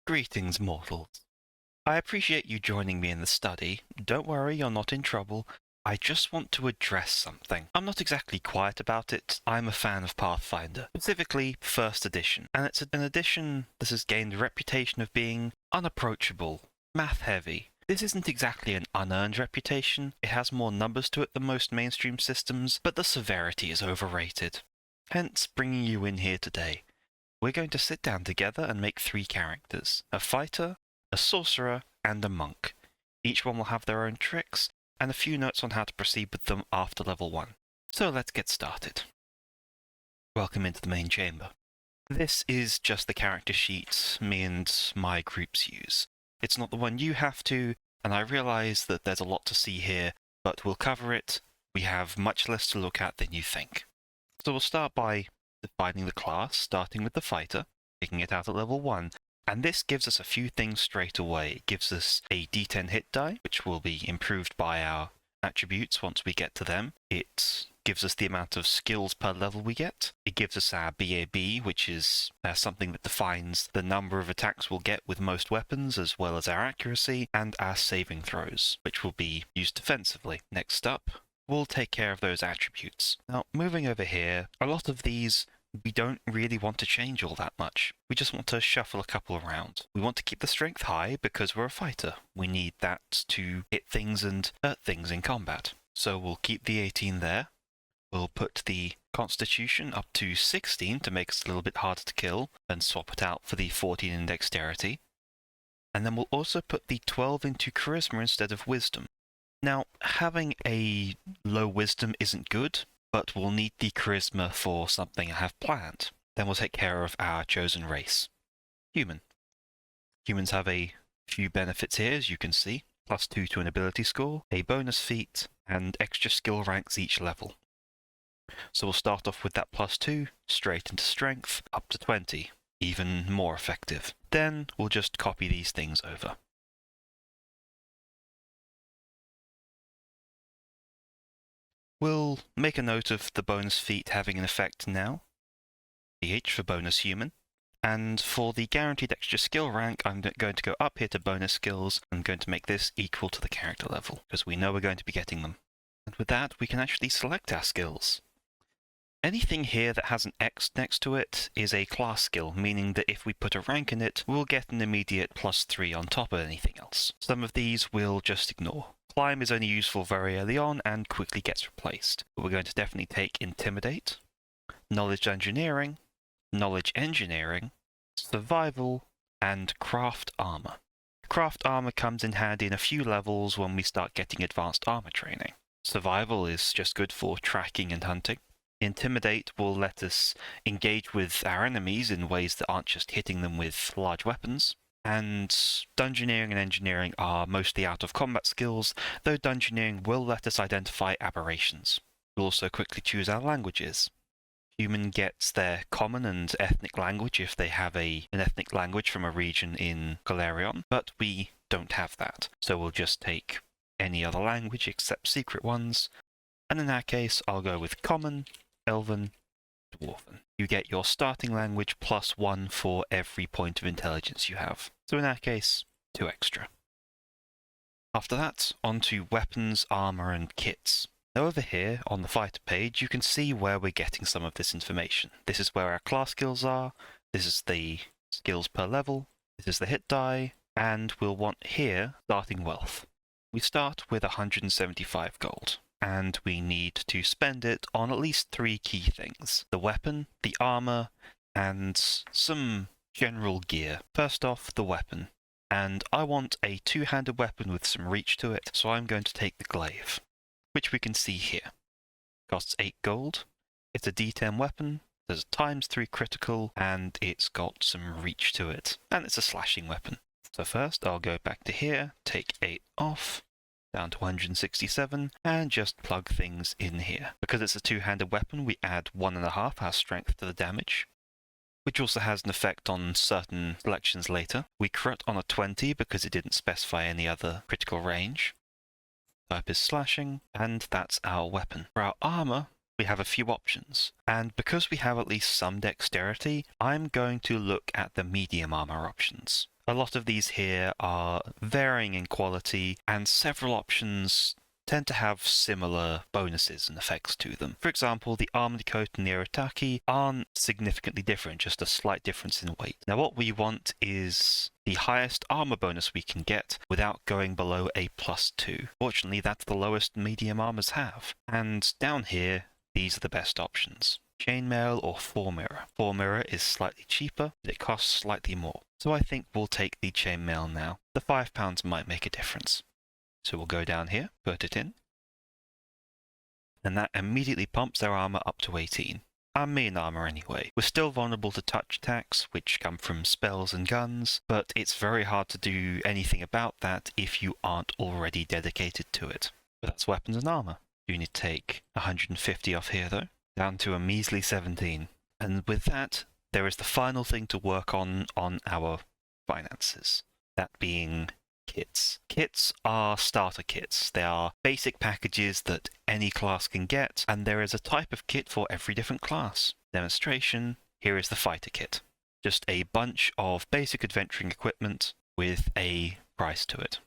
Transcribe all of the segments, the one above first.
Greetings, mortals. I appreciate you joining me in the study. Don't worry, you're not in trouble. I just want to address something. I'm not exactly quiet about it. I'm a fan of Pathfinder, specifically first edition, and it's an edition that has gained a reputation of being unapproachable, math-heavy. This isn't exactly an unearned reputation. It has more numbers to it than most mainstream systems, but the severity is overrated. Hence, bringing you in here today. We're going to sit down together and make 3 characters: a fighter, a sorcerer, and a monk. Each one will have their own tricks, and a few notes on how to proceed with them after level 1. So let's get started. Welcome into the main chamber. This is just the character sheet me and my groups use. It's not the one you have to, and I realise that there's a lot to see here, but we'll cover it. We have much less to look at than you think. So we'll start by defining the class, starting with the fighter, taking it out at level 1. And this gives us a few things straight away. It gives us a d10 hit die, which will be improved by our attributes once we get to them. It gives us the amount of skills per level we get. It gives us our BAB, which is something that defines the number of attacks we'll get with most weapons, as well as our accuracy, and our saving throws, which will be used defensively. Next up, we'll take care of those attributes. Now, moving over here, a lot of these we don't really want to change all that much. We just want to shuffle a couple around. We want to keep the strength high because we're a fighter. We need that to hit things and hurt things in combat. So we'll keep the 18 there. We'll put the constitution up to 16 to make us a little bit harder to kill, and swap it out for the 14 in dexterity. And then we'll also put the 12 into charisma instead of wisdom. Now, having a low wisdom isn't good, but we'll need the charisma for something I have planned. Then we'll take care of our chosen race. Human. Humans have a few benefits here, as you can see. +2 to an ability score, a bonus feat, and extra skill ranks each level. So we'll start off with that +2, straight into strength, up to 20. Even more effective. Then we'll just copy these things over. We'll make a note of the bonus feat having an effect now. PH for bonus human. And for the guaranteed extra skill rank, I'm going to go up here to bonus skills. I'm going to make this equal to the character level, because we know we're going to be getting them. And with that, we can actually select our skills. Anything here that has an X next to it is a class skill, meaning that if we put a rank in it, we'll get an immediate +3 on top of anything else. Some of these we'll just ignore. Climb is only useful very early on and quickly gets replaced. But we're going to definitely take Intimidate, Knowledge Engineering, Survival, and Craft Armor. Craft Armor comes in handy in a few levels when we start getting advanced armor training. Survival is just good for tracking and hunting. Intimidate will let us engage with our enemies in ways that aren't just hitting them with large weapons. And Dungeoneering and Engineering are mostly out of combat skills, though Dungeoneering will let us identify aberrations. We'll also quickly choose our languages. Human gets their common and ethnic language if they have an ethnic language from a region in Golarion, but we don't have that, so we'll just take any other language except secret ones, and in that case I'll go with Common, Elven, Dwarven. You get your starting language +1 for every point of intelligence you have. So in that case, 2 extra. After that, on to weapons, armor, and kits. Now over here, on the fighter page, you can see where we're getting some of this information. This is where our class skills are, this is the skills per level, this is the hit die, and we'll want here starting wealth. We start with 175 gold. And we need to spend it on at least 3 key things: the weapon, the armor, and some general gear. First off, the weapon. And I want a 2-handed weapon with some reach to it, so I'm going to take the glaive, which we can see here. Costs 8 gold, it's a D10 weapon, there's a ×3 critical, and it's got some reach to it. And it's a slashing weapon. So first, I'll go back to here, take 8 off, down to 167, and just plug things in here. Because it's a 2-handed weapon, we add 1.5 our strength to the damage, which also has an effect on certain selections later. We crit on a 20 because it didn't specify any other critical range. Type is slashing, and that's our weapon. For our armor, we have a few options, and because we have at least some dexterity, I'm going to look at the medium armor options. A lot of these here are varying in quality, and several options tend to have similar bonuses and effects to them. For example, the armored coat and the Arataki aren't significantly different, just a slight difference in weight. Now what we want is the highest armor bonus we can get without going below a +2. Fortunately, that's the lowest medium armors have. And down here, these are the best options. Chainmail or 4-mirror. 4-mirror is slightly cheaper, but it costs slightly more. So I think we'll take the chainmail now. The £5 might make a difference. So we'll go down here, put it in, and that immediately pumps our armor up to 18. Our main armor anyway. We're still vulnerable to touch attacks, which come from spells and guns, but it's very hard to do anything about that if you aren't already dedicated to it. But that's weapons and armor. You need to take 150 off here though, down to a measly 17. And with that, there is the final thing to work on our finances. That being kits. Kits are starter kits. They are basic packages that any class can get, and there is a type of kit for every different class. Demonstration, here is the fighter kit. Just a bunch of basic adventuring equipment with a price to it.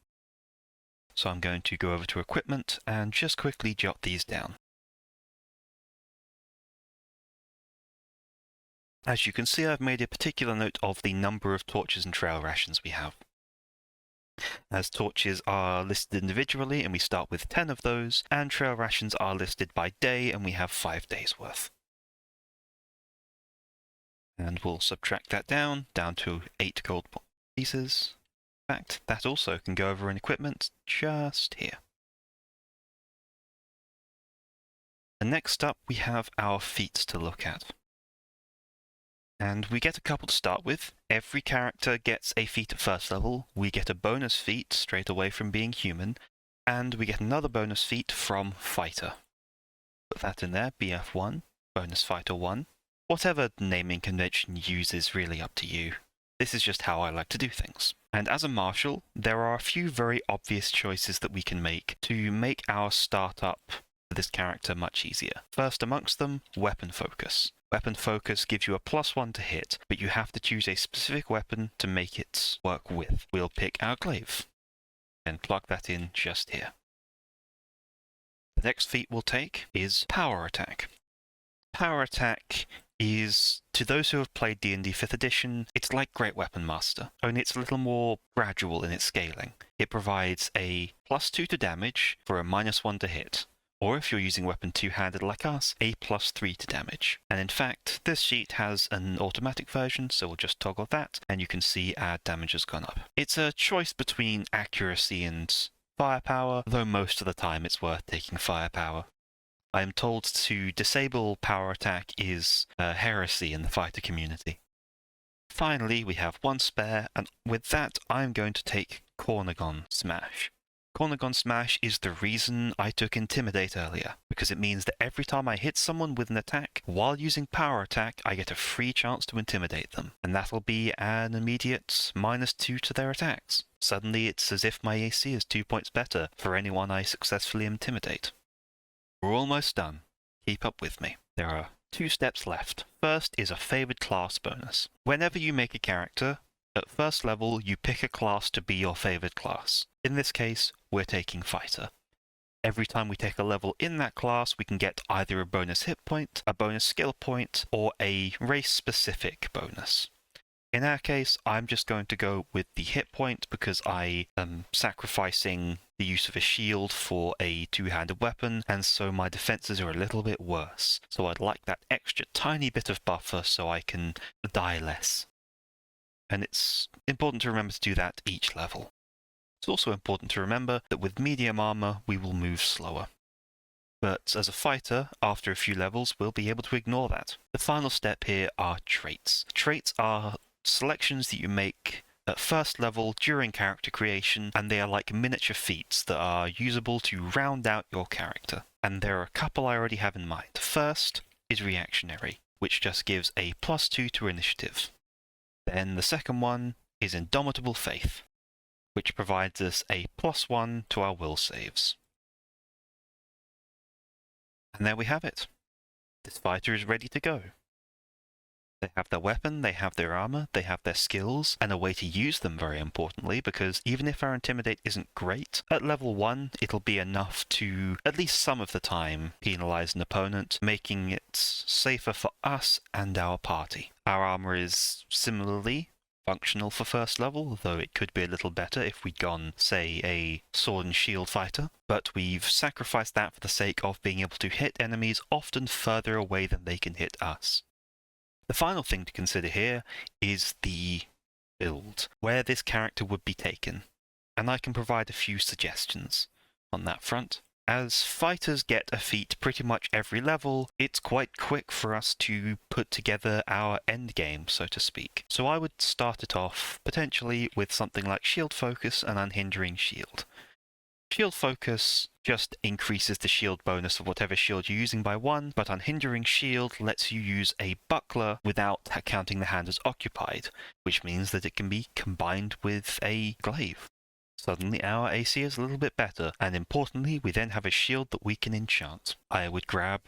So I'm going to go over to equipment and just quickly jot these down. As you can see, I've made a particular note of the number of torches and trail rations we have. As torches are listed individually, and we start with 10 of those, and trail rations are listed by day, and we have 5 days worth. And we'll subtract that down to 8 gold pieces. In fact, that also can go over in equipment just here. And next up, we have our feats to look at. And we get a couple to start with. Every character gets a feat at first level. We get a bonus feat straight away from being human. And we get another bonus feat from Fighter. Put that in there, BF1, Bonus Fighter 1. Whatever naming convention you use is really up to you. This is just how I like to do things. And as a martial, there are a few very obvious choices that we can make to make our startup for this character much easier. First amongst them, weapon focus. Weapon focus gives you a +1 to hit, but you have to choose a specific weapon to make it work with. We'll pick our glaive, and plug that in just here. The next feat we'll take is Power Attack. Power Attack is, to those who have played D&D 5th edition, it's like Great Weapon Master, only it's a little more gradual in its scaling. It provides a +2 to damage for a -1 to hit, or if you're using weapon two-handed like us, a +3 to damage. And in fact, this sheet has an automatic version, so we'll just toggle that, and you can see our damage has gone up. It's a choice between accuracy and firepower, though most of the time it's worth taking firepower. I am told to disable power attack is a heresy in the fighter community. Finally, we have one spare, and with that I'm going to take Cornagon Smash. Cornagon Smash is the reason I took Intimidate earlier, because it means that every time I hit someone with an attack, while using power attack, I get a free chance to intimidate them, and that'll be an immediate -2 to their attacks. Suddenly it's as if my AC is 2 points better for anyone I successfully intimidate. We're almost done. Keep up with me. There are 2 steps left. First is a favored class bonus. Whenever you make a character, at first level, you pick a class to be your favored class. In this case, we're taking Fighter. Every time we take a level in that class, we can get either a bonus hit point, a bonus skill point, or a race-specific bonus. In our case, I'm just going to go with the hit point because I am sacrificing the use of a shield for a two-handed weapon, and so my defenses are a little bit worse. So I'd like that extra tiny bit of buffer so I can die less. And it's important to remember to do that each level. It's also important to remember that with medium armor, we will move slower. But as a fighter, after a few levels, we'll be able to ignore that. The final step here are traits. Traits are selections that you make at first level during character creation, and they are like miniature feats that are usable to round out your character. And there are a couple I already have in mind. First is Reactionary, which just gives a +2 to initiative. Then the second one is Indomitable Faith, which provides us a +1 to our will saves. And there we have it. This fighter is ready to go. They have their weapon, they have their armor, they have their skills, and a way to use them, very importantly, because even if our Intimidate isn't great, at level 1 it'll be enough to, at least some of the time, penalize an opponent, making it safer for us and our party. Our armor is similarly functional for first level, though it could be a little better if we'd gone, say, a sword and shield fighter, but we've sacrificed that for the sake of being able to hit enemies often further away than they can hit us. The final thing to consider here is the build, where this character would be taken, and I can provide a few suggestions on that front. As fighters get a feat pretty much every level, it's quite quick for us to put together our endgame, so to speak. So I would start it off potentially with something like Shield Focus and Unhindering Shield. Shield Focus just increases the shield bonus of whatever shield you're using by 1, but Unhindering Shield lets you use a buckler without counting the hand as occupied, which means that it can be combined with a glaive. Suddenly our AC is a little bit better, and importantly we then have a shield that we can enchant. I would grab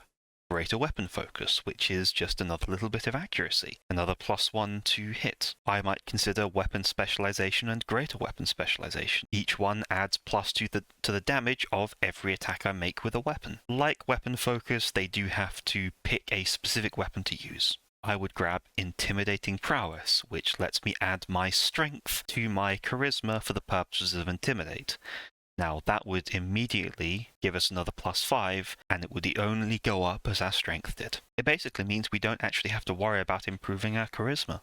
Greater Weapon Focus, which is just another little bit of accuracy, another +1 to hit. I might consider Weapon Specialization and Greater Weapon Specialization. Each one adds +2 to the damage of every attack I make with a weapon. Like Weapon Focus, they do have to pick a specific weapon to use. I would grab Intimidating Prowess, which lets me add my strength to my charisma for the purposes of Intimidate. Now, that would immediately give us another +5, and it would only go up as our strength did. It basically means we don't actually have to worry about improving our charisma.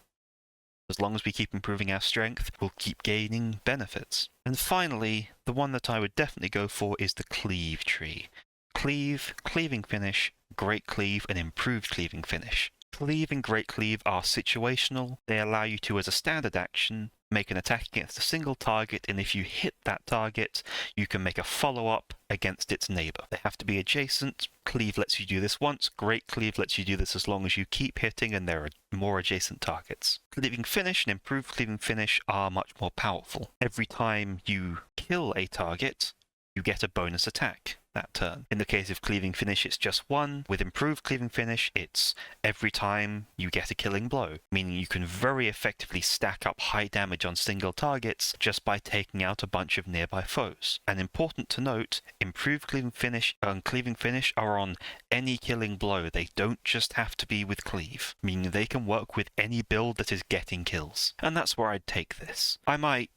As long as we keep improving our strength, we'll keep gaining benefits. And finally, the one that I would definitely go for is the Cleave tree. Cleave, Cleaving Finish, Great Cleave, and Improved Cleaving Finish. Cleave and Great Cleave are situational. They allow you to, as a standard action, make an attack against a single target, and if you hit that target, you can make a follow-up against its neighbor. They have to be adjacent. Cleave lets you do this once. Great Cleave lets you do this as long as you keep hitting and there are more adjacent targets. Cleaving Finish and Improved Cleaving Finish are much more powerful. Every time you kill a target, you get a bonus attack that turn. In the case of Cleaving Finish, it's just 1. With Improved Cleaving Finish, it's every time you get a killing blow, meaning you can very effectively stack up high damage on single targets just by taking out a bunch of nearby foes. And important to note, Improved Cleaving Finish and Cleaving Finish are on any killing blow. They don't just have to be with Cleave, meaning they can work with any build that is getting kills. And that's where I'd take this. I might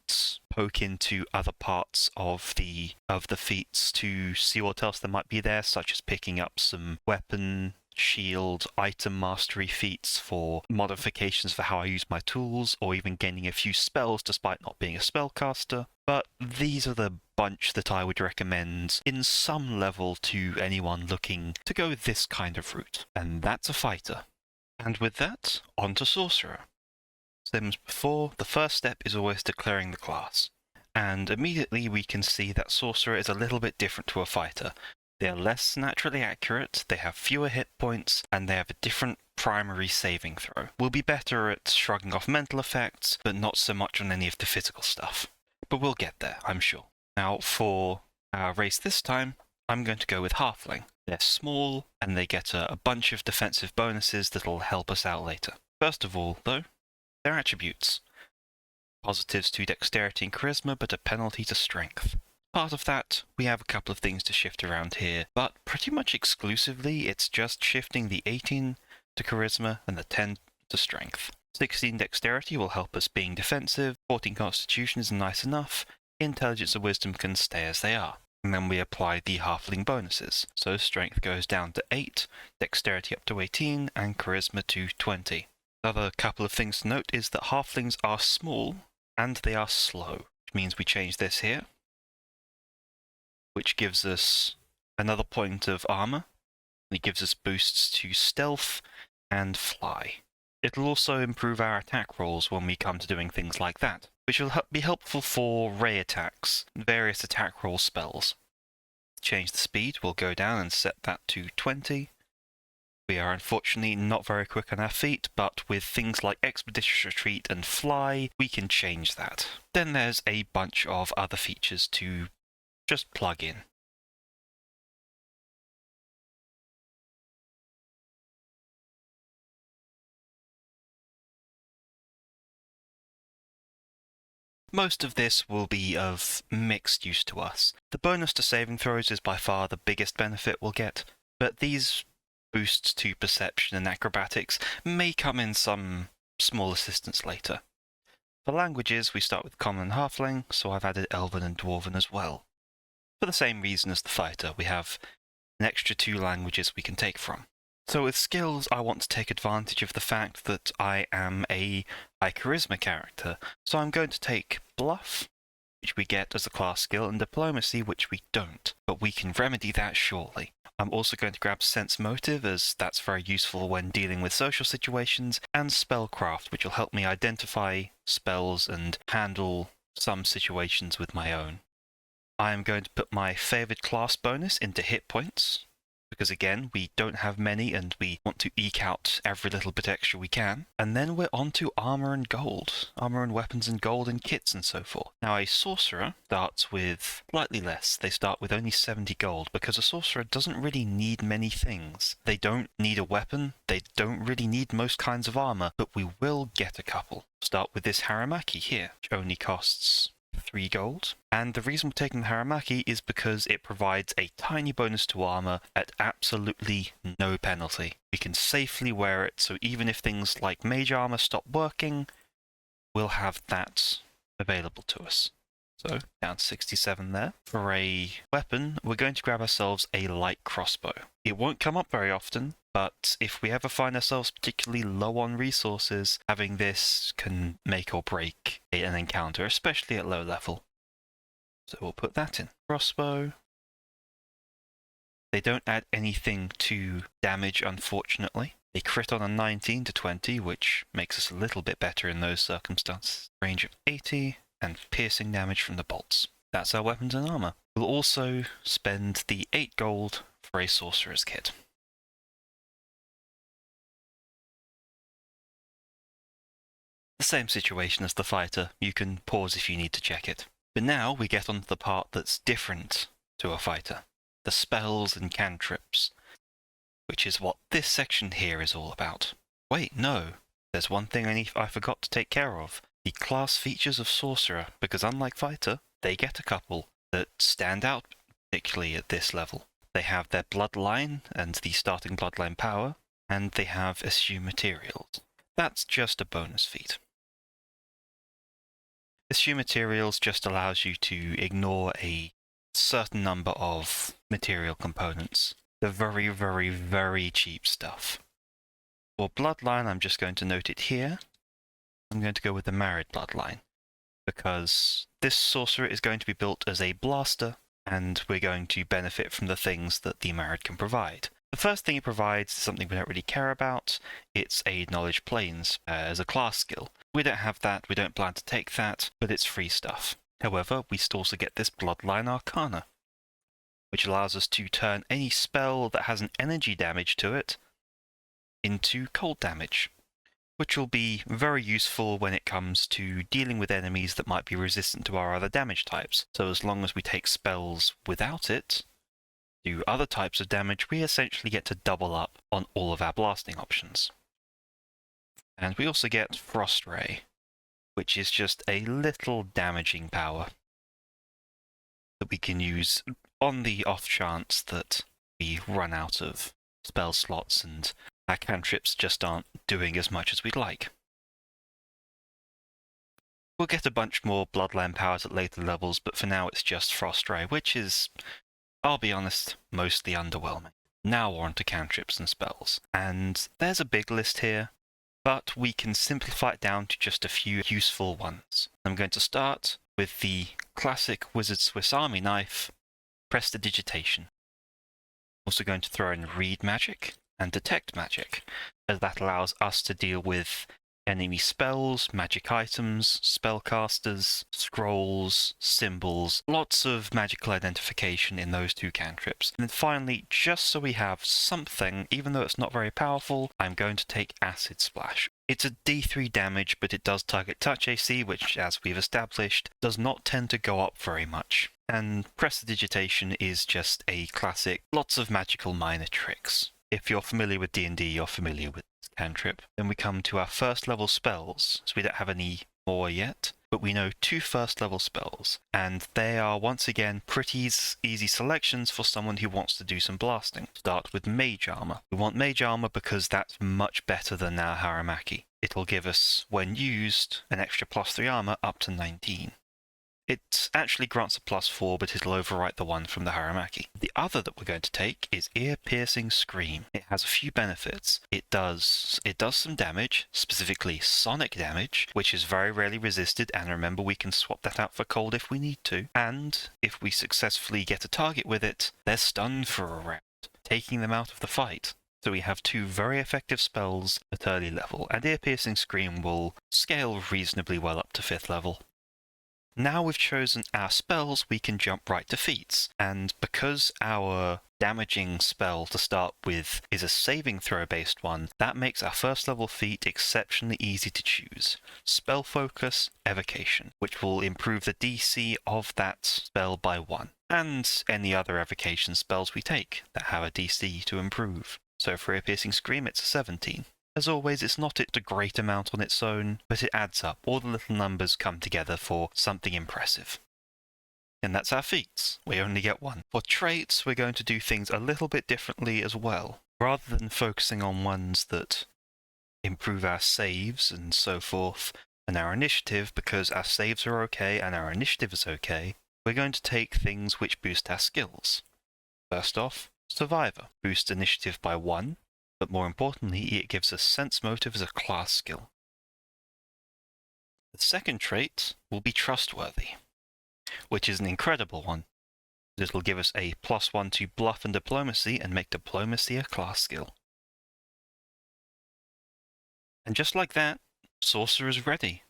poke into other parts of the feats to see what else there might be there, such as picking up some weapon, shield, item mastery feats for modifications for how I use my tools, or even gaining a few spells despite not being a spellcaster. But these are the bunch that I would recommend in some level to anyone looking to go this kind of route. And that's a fighter. And with that, on to Sorcerer. Same as before, the first step is always declaring the class. And immediately we can see that Sorcerer is a little bit different to a fighter. They are less naturally accurate, they have fewer hit points, and they have a different primary saving throw. We'll be better at shrugging off mental effects, but not so much on any of the physical stuff. But we'll get there, I'm sure. Now, for our race this time, I'm going to go with Halfling. They're small, and they get a bunch of defensive bonuses that'll help us out later. First of all, though, their attributes. Positives to dexterity and charisma, but a penalty to strength. Part of that, we have a couple of things to shift around here, but pretty much exclusively it's just shifting the 18 to charisma and the 10 to strength. 16 dexterity will help us being defensive, 14 constitution is nice enough, intelligence and wisdom can stay as they are. And then we apply the halfling bonuses. So strength goes down to 8, dexterity up to 18, and charisma to 20. Another couple of things to note is that halflings are small and they are slow, which means we change this here, which gives us another point of armor. It gives us boosts to stealth and fly. It'll also improve our attack rolls when we come to doing things like that, which will be helpful for ray attacks and various attack roll spells. Change the speed, we'll go down and set that to 20. We are unfortunately not very quick on our feet, but with things like Expeditious Retreat and Fly, we can change that. Then there's a bunch of other features to just plug in. most of this will be of mixed use to us. The bonus to saving throws is by far the biggest benefit we'll get, but these boosts to perception and acrobatics may come in some small assistance later. For languages, we start with Common and Halfling, so I've added Elven and Dwarven as well. For the same reason as the fighter, we have an extra 2 languages we can take from. So with skills, I want to take advantage of the fact that I am a high charisma character, so I'm going to take Bluff, which we get as a class skill, and Diplomacy, which we don't, but we can remedy that surely. I'm also going to grab Sense Motive, as that's very useful when dealing with social situations, and Spellcraft, which will help me identify spells and handle some situations with my own. I am going to put my favoured class bonus into hit points, because again, we don't have many and we want to eke out every little bit extra we can. And then we're on to armour and gold. Armour and weapons and gold and kits and so forth. Now a sorcerer starts with slightly less. They start with only 70 gold, because a sorcerer doesn't really need many things. They don't need a weapon, they don't really need most kinds of armour, but we will get a couple. Start with this Haramaki here, which only costs 3 gold. And the reason we're taking the Haramaki is because it provides a tiny bonus to armor at absolutely no penalty. We can safely wear it, so even if things like mage armor stop working, we'll have that available to us. So down to 67 there. For a weapon, we're going to grab ourselves a light crossbow. It won't come up very often, but if we ever find ourselves particularly low on resources, having this can make or break an encounter, especially at low level. So we'll put that in. Crossbow. They don't add anything to damage, unfortunately. They crit on a 19 to 20, which makes us a little bit better in those circumstances. Range of 80, and piercing damage from the bolts. That's our weapons and armor. We'll also spend the 8 gold for a sorcerer's kit. The same situation as the fighter, you can pause if you need to check it. But now we get onto the part that's different to a fighter. The spells and cantrips, which is what this section here is all about. Wait, no, there's one thing I forgot to take care of. The class features of Sorcerer, because unlike Fighter, they get a couple that stand out particularly at this level. They have their Bloodline and the starting Bloodline power, and they have Assume Materials. That's just a bonus feat. Assume Materials just allows you to ignore a certain number of material components. The very, very, very cheap stuff. For Bloodline, I'm just going to note it here. I'm going to go with the Married Bloodline, because this sorcerer is going to be built as a blaster, and we're going to benefit from the things that the Married can provide. The first thing it provides is something we don't really care about. It's a Knowledge Planes as a class skill. We don't have that, we don't plan to take that, but it's free stuff. However, we also get this Bloodline Arcana, which allows us to turn any spell that has an energy damage to it into cold damage, which will be very useful when it comes to dealing with enemies that might be resistant to our other damage types. So as long as we take spells without it, do other types of damage, we essentially get to double up on all of our blasting options. And we also get Frost Ray, which is just a little damaging power that we can use on the off chance that we run out of spell slots and our cantrips just aren't doing as much as we'd like. We'll get a bunch more Bloodline powers at later levels, but for now it's just Frost Ray, which is, I'll be honest, mostly underwhelming. Now we're on to cantrips and spells, and there's a big list here, but we can simplify it down to just a few useful ones. I'm going to start with the classic Wizard Swiss Army knife, Prestidigitation. Also going to throw in Read Magic and Detect Magic, as that allows us to deal with enemy spells, magic items, spellcasters, scrolls, symbols, lots of magical identification in those 2 cantrips. And then finally, just so we have something, even though it's not very powerful, I'm going to take Acid Splash. It's a D3 damage, but it does target touch AC, which, as we've established, does not tend to go up very much. And Prestidigitation is just a classic, lots of magical minor tricks. If you're familiar with D&D, you're familiar with this cantrip. Then we come to our first level spells, so we don't have any more yet. but we know 2 first-level spells, and they are once again pretty easy selections for someone who wants to do some blasting. Start with Mage Armor. We want Mage Armor because that's much better than our Haramaki. It'll give us, when used, an extra +3 armor up to 19. It actually grants a +4, but it'll overwrite the one from the Haramaki. The other that we're going to take is Ear-Piercing Scream. It has a few benefits. It does some damage, specifically sonic damage, which is very rarely resisted, and remember we can swap that out for cold if we need to. And if we successfully get a target with it, they're stunned for a round, taking them out of the fight. So we have 2 very effective spells at early level, and Ear-Piercing Scream will scale reasonably well up to 5th level. Now we've chosen our spells, we can jump right to feats, and because our damaging spell to start with is a saving throw based one, that makes our first level feat exceptionally easy to choose. Spell Focus, Evocation, which will improve the DC of that spell by 1, and any other evocation spells we take that have a DC to improve. So for Ear-Piercing Scream it's a 17. As always, it's not a great amount on its own, but it adds up. All the little numbers come together for something impressive. And that's our feats. We only get 1. For traits, we're going to do things a little bit differently as well. Rather than focusing on ones that improve our saves and so forth, and our initiative, because our saves are okay and our initiative is okay, we're going to take things which boost our skills. First off, Survivor. Boosts initiative by 1. But more importantly, it gives us Sense Motive as a class skill. The second trait will be Trustworthy, which is an incredible one. It'll give us a +1 to Bluff and Diplomacy and make Diplomacy a class skill. And just like that, Sorcerer is ready.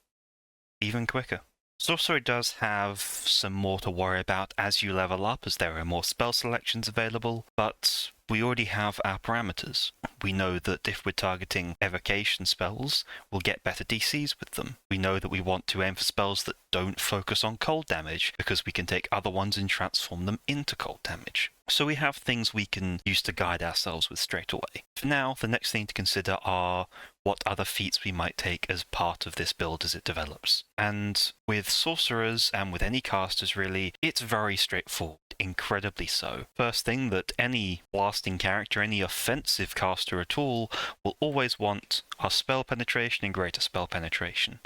Even quicker. Sorcerer does have some more to worry about as you level up, as there are more spell selections available, but we already have our parameters. We know that if we're targeting evocation spells, we'll get better DCs with them. We know that we want to aim for spells that don't focus on cold damage, because we can take other ones and transform them into cold damage. So we have things we can use to guide ourselves with straight away. For now, the next thing to consider are what other feats we might take as part of this build as it develops. And with sorcerers, and with any casters really, it's very straightforward. Incredibly so. First thing, that any blasting character, any offensive caster at all, will always want our spell penetration and greater spell penetration.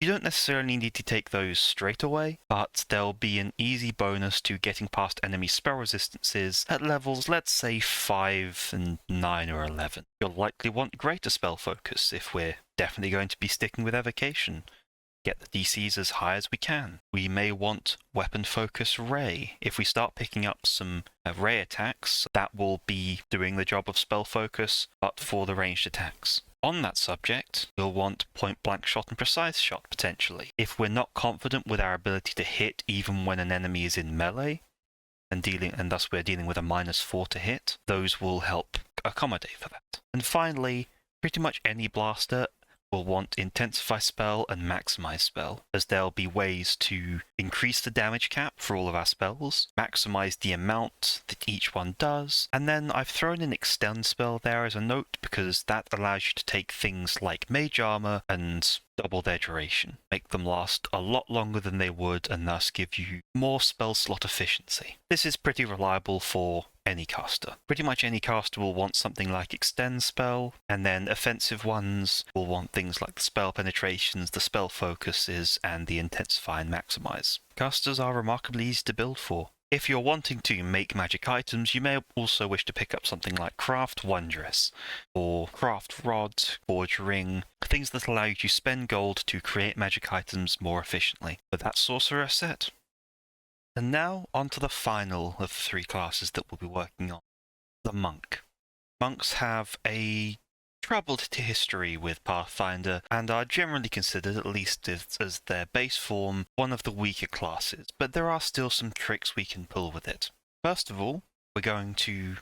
You don't necessarily need to take those straight away, but there'll be an easy bonus to getting past enemy spell resistances at levels, let's say 5 and 9 or 11. You'll likely want greater spell focus if we're definitely going to be sticking with evocation. Get the DCs as high as we can. We may want Weapon Focus Ray. If we start picking up some Ray attacks, that will be doing the job of Spell Focus, but for the ranged attacks. On that subject, we'll want Point Blank Shot and Precise Shot, potentially. If we're not confident with our ability to hit even when an enemy is in melee, and thus we're dealing with a -4 to hit, those will help accommodate for that. And finally, pretty much any blaster will want Intensify Spell and Maximize Spell, as there'll be ways to increase the damage cap for all of our spells, maximize the amount that each one does, and then I've thrown in Extend Spell there as a note because that allows you to take things like Mage Armor and double their duration, make them last a lot longer than they would and thus give you more spell slot efficiency. This is pretty reliable for any caster. Pretty much any caster will want something like Extend Spell, and then offensive ones will want things like the spell penetrations, the spell focuses, and the Intensify and Maximize. Casters are remarkably easy to build for. If you're wanting to make magic items, you may also wish to pick up something like Craft Wondrous, or Craft Rod, Forge Ring, things that allow you to spend gold to create magic items more efficiently. But that's Sorcerer set. And now, on to the final of the 3 classes that we'll be working on, the Monk. Monks have a troubled history with Pathfinder, and are generally considered, at least as their base form, one of the weaker classes, but there are still some tricks we can pull with it. First of all, we're going to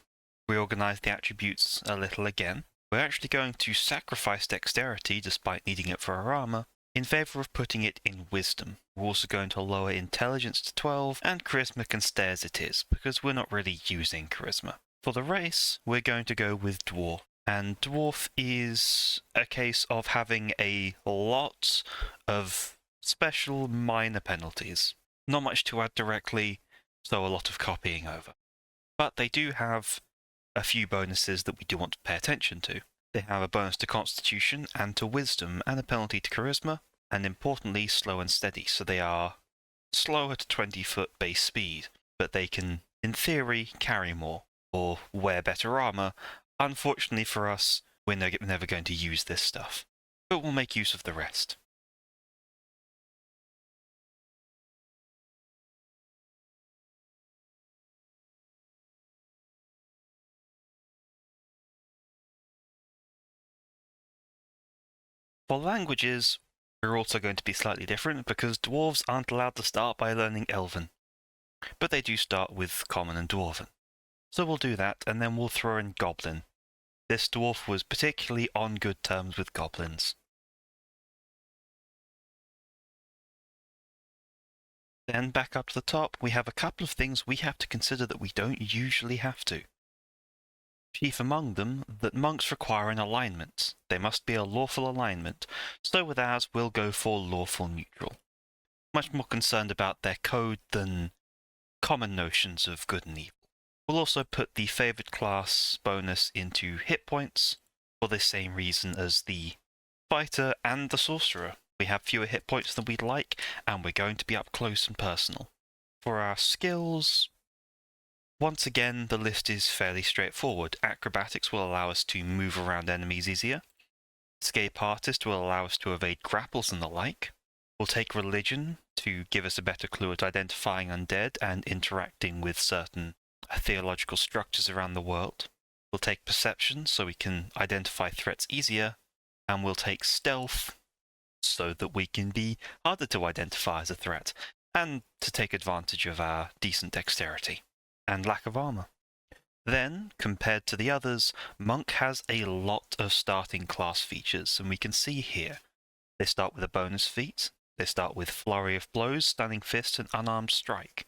reorganize the attributes a little again. We're actually going to sacrifice Dexterity, despite needing it for our armor, in favor of putting it in Wisdom. We're also going to lower Intelligence to 12, and Charisma can stay as it is, because we're not really using Charisma. For the race, we're going to go with Dwarf. And Dwarf is a case of having a lot of special minor penalties. Not much to add directly, so a lot of copying over. But they do have a few bonuses that we do want to pay attention to. They have a bonus to Constitution and to Wisdom, and a penalty to Charisma, and importantly, slow and steady. So they are slow at 20-foot base speed, but they can, in theory, carry more or wear better armor. Unfortunately for us, we're never going to use this stuff, but we'll make use of the rest. For languages, we're also going to be slightly different because dwarves aren't allowed to start by learning Elven, but they do start with Common and Dwarven. So we'll do that, and then we'll throw in Goblin. This dwarf was particularly on good terms with goblins. Then back up to the top, we have a couple of things we have to consider that we don't usually have to. Chief among them, that monks require an alignment. They must be a lawful alignment, so with ours we'll go for lawful neutral. Much more concerned about their code than common notions of good and evil. We'll also put the favoured class bonus into hit points, for the same reason as the fighter and the sorcerer. We have fewer hit points than we'd like, and we're going to be up close and personal. For our skills, once again, the list is fairly straightforward. Acrobatics will allow us to move around enemies easier. Escape Artist will allow us to evade grapples and the like. We'll take Religion to give us a better clue at identifying undead and interacting with certain theological structures around the world. We'll take Perception so we can identify threats easier. And we'll take Stealth so that we can be harder to identify as a threat, and to take advantage of our decent dexterity and lack of armor. Then, compared to the others, Monk has a lot of starting class features, and we can see here. They start with a bonus feat. They start with Flurry of Blows, Stunning Fist, and Unarmed Strike.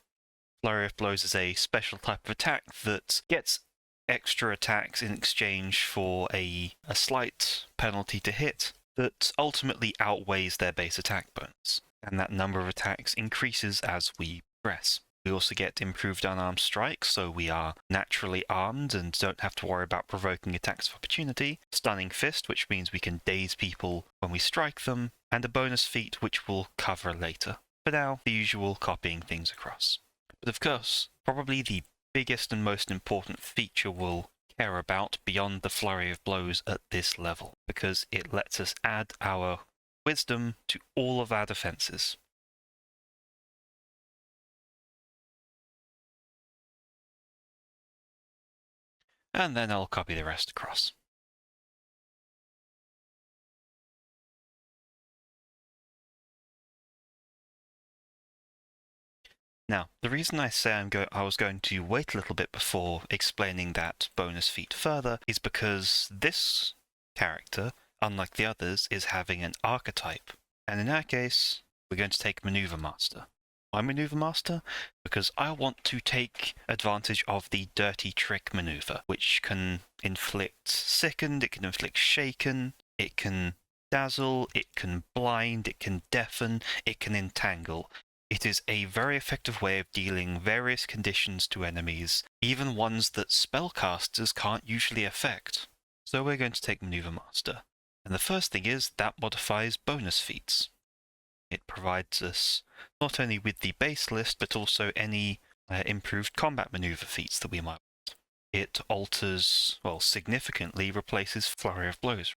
Flurry of Blows is a special type of attack that gets extra attacks in exchange for a slight penalty to hit that ultimately outweighs their base attack bonus, and that number of attacks increases as we progress. We also get improved unarmed strike, so we are naturally armed and don't have to worry about provoking attacks of opportunity. Stunning Fist, which means we can daze people when we strike them, and a bonus feat which we'll cover later. For now, the usual copying things across. But of course, probably the biggest and most important feature we'll care about beyond the Flurry of Blows at this level, because it lets us add our Wisdom to all of our defenses. And then I'll copy the rest across. Now, the reason I say I was going to wait a little bit before explaining that bonus feat further is because this character, unlike the others, is having an archetype. And in our case, we're going to take Maneuver Master. Why Maneuver Master? Because I want to take advantage of the Dirty Trick maneuver, which can inflict Sickened, it can inflict Shaken, it can dazzle, it can blind, it can deafen, it can entangle. It is a very effective way of dealing various conditions to enemies, even ones that spellcasters can't usually affect. So we're going to take Maneuver Master. And the first thing is that modifies bonus feats. It provides us not only with the base list, but also any improved combat maneuver feats that we might want. It alters, well, significantly replaces Flurry of Blows.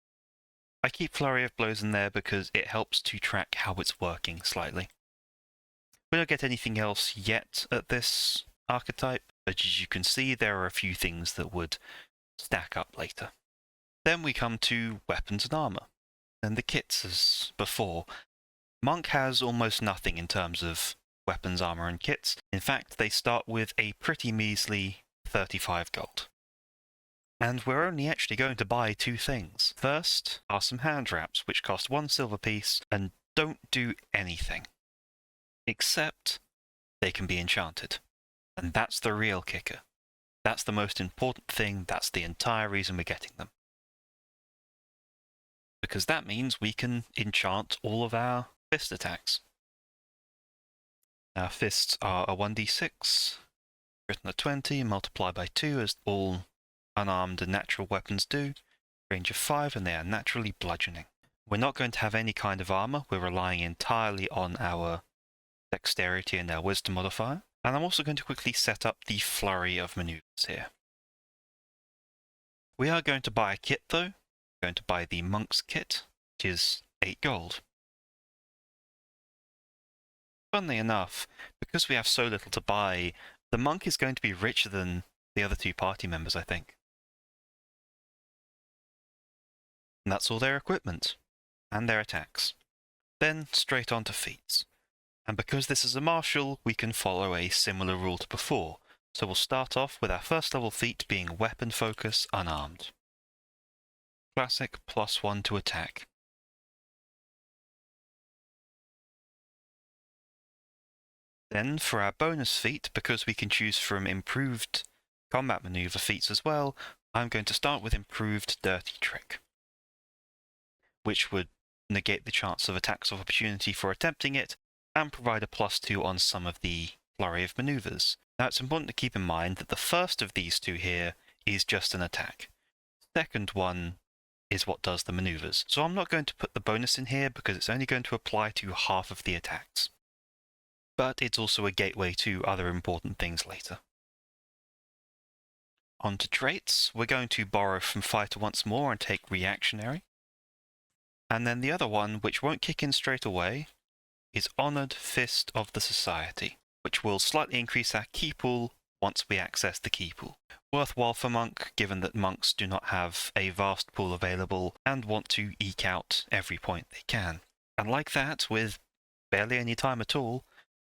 I keep Flurry of Blows in there because it helps to track how it's working slightly. We don't get anything else yet at this archetype, but as you can see, there are a few things that would stack up later. Then we come to weapons and armor, and the kits as before. Monk has almost nothing in terms of weapons, armor, and kits. In fact, they start with a pretty measly 35 gold. And we're only actually going to buy two things. First are some hand wraps, which cost 1 silver piece and don't do anything. Except they can be enchanted. And that's the real kicker. That's the most important thing, that's the entire reason we're getting them. Because that means we can enchant all of our fist attacks. Our fists are a 1d6, written a 20, multiplied by 2 as all unarmed and natural weapons do, range of 5, and they are naturally bludgeoning. We're not going to have any kind of armor, we're relying entirely on our dexterity and our wisdom modifier. And I'm also going to quickly set up the flurry of maneuvers here. We are going to buy a kit though. We're going to buy the monk's kit, which is 8 gold. Funnily enough, because we have so little to buy, the monk is going to be richer than the other 2 party members, I think. And that's all their equipment, and their attacks. Then straight on to feats. And because this is a martial, we can follow a similar rule to before. So we'll start off with our first level feat being Weapon Focus Unarmed. Classic +1 to attack. Then for our bonus feat, because we can choose from improved combat maneuver feats as well, I'm going to start with improved Dirty Trick, which would negate the chance of attacks of opportunity for attempting it, and provide a +2 on some of the flurry of maneuvers. Now it's important to keep in mind that the first of these 2 here is just an attack. The second one is what does the maneuvers. So I'm not going to put the bonus in here because it's only going to apply to half of the attacks. But it's also a gateway to other important things later. On to traits, we're going to borrow from Fighter once more and take Reactionary. And then the other one, which won't kick in straight away, is Honoured Fist of the Society, which will slightly increase our key pool once we access the key pool. Worthwhile for Monk, given that monks do not have a vast pool available and want to eke out every point they can. And like that, with barely any time at all,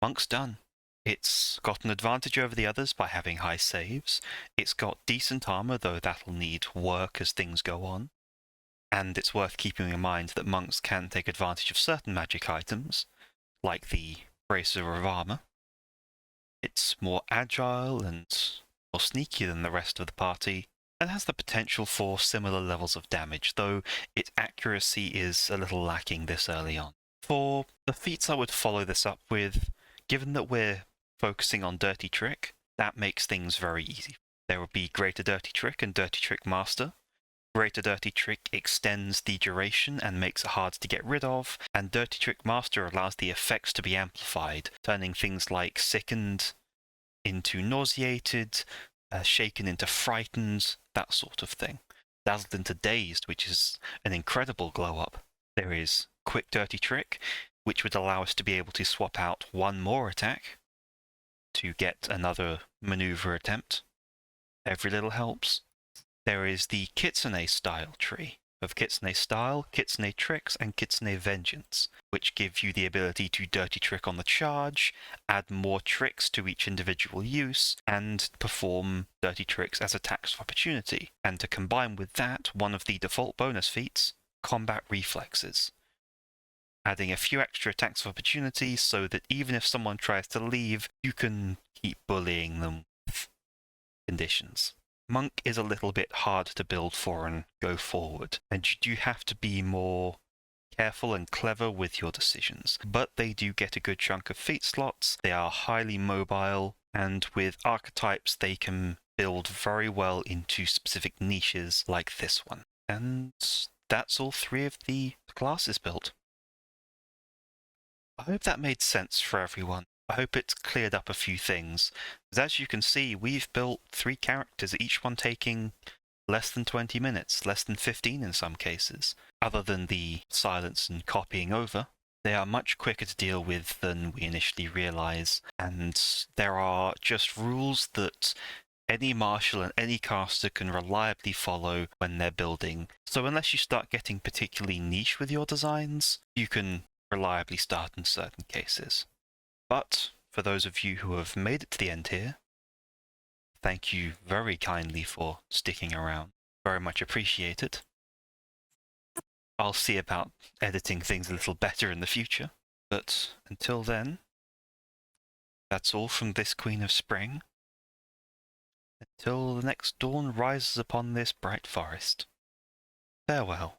Monk's done. It's got an advantage over the others by having high saves, it's got decent armour, though that'll need work as things go on, and it's worth keeping in mind that monks can take advantage of certain magic items, like the Bracer of Armour. It's more agile and more sneaky than the rest of the party, and has the potential for similar levels of damage, though its accuracy is a little lacking this early on. For the feats I would follow this up with, given that we're focusing on Dirty Trick, that makes things very easy. There would be Greater Dirty Trick and Dirty Trick Master. Greater Dirty Trick extends the duration and makes it hard to get rid of, and Dirty Trick Master allows the effects to be amplified, turning things like sickened into nauseated, shaken into frightened, that sort of thing. Dazzled into dazed, which is an incredible glow-up. There is Quick Dirty Trick, which would allow us to be able to swap out one more attack to get another maneuver attempt. Every little helps. There is the Kitsune style tree of Kitsune Style, Kitsune Tricks, and Kitsune Vengeance, which give you the ability to Dirty Trick on the charge, add more tricks to each individual use, and perform Dirty Tricks as attacks of opportunity. And to combine with that, one of the default bonus feats, Combat Reflexes, adding a few extra attacks of opportunity so that even if someone tries to leave, you can keep bullying them with conditions. Monk is a little bit hard to build for and go forward, and you do have to be more careful and clever with your decisions. But they do get a good chunk of feat slots, they are highly mobile, and with archetypes they can build very well into specific niches like this one. And that's all 3 of the classes built. I hope that made sense for everyone. I hope it's cleared up a few things, because as you can see, we've built 3 characters, each one taking less than 20 minutes, less than 15 in some cases. Other than the silence and copying over, they are much quicker to deal with than we initially realise, and there are just rules that any martial and any caster can reliably follow when they're building. So unless you start getting particularly niche with your designs, you can reliably start in certain cases. But for those of you who have made it to the end here, thank you very kindly for sticking around. Very much appreciated. I'll see about editing things a little better in the future. But until then, that's all from this Queen of Spring. Until the next dawn rises upon this bright forest. Farewell.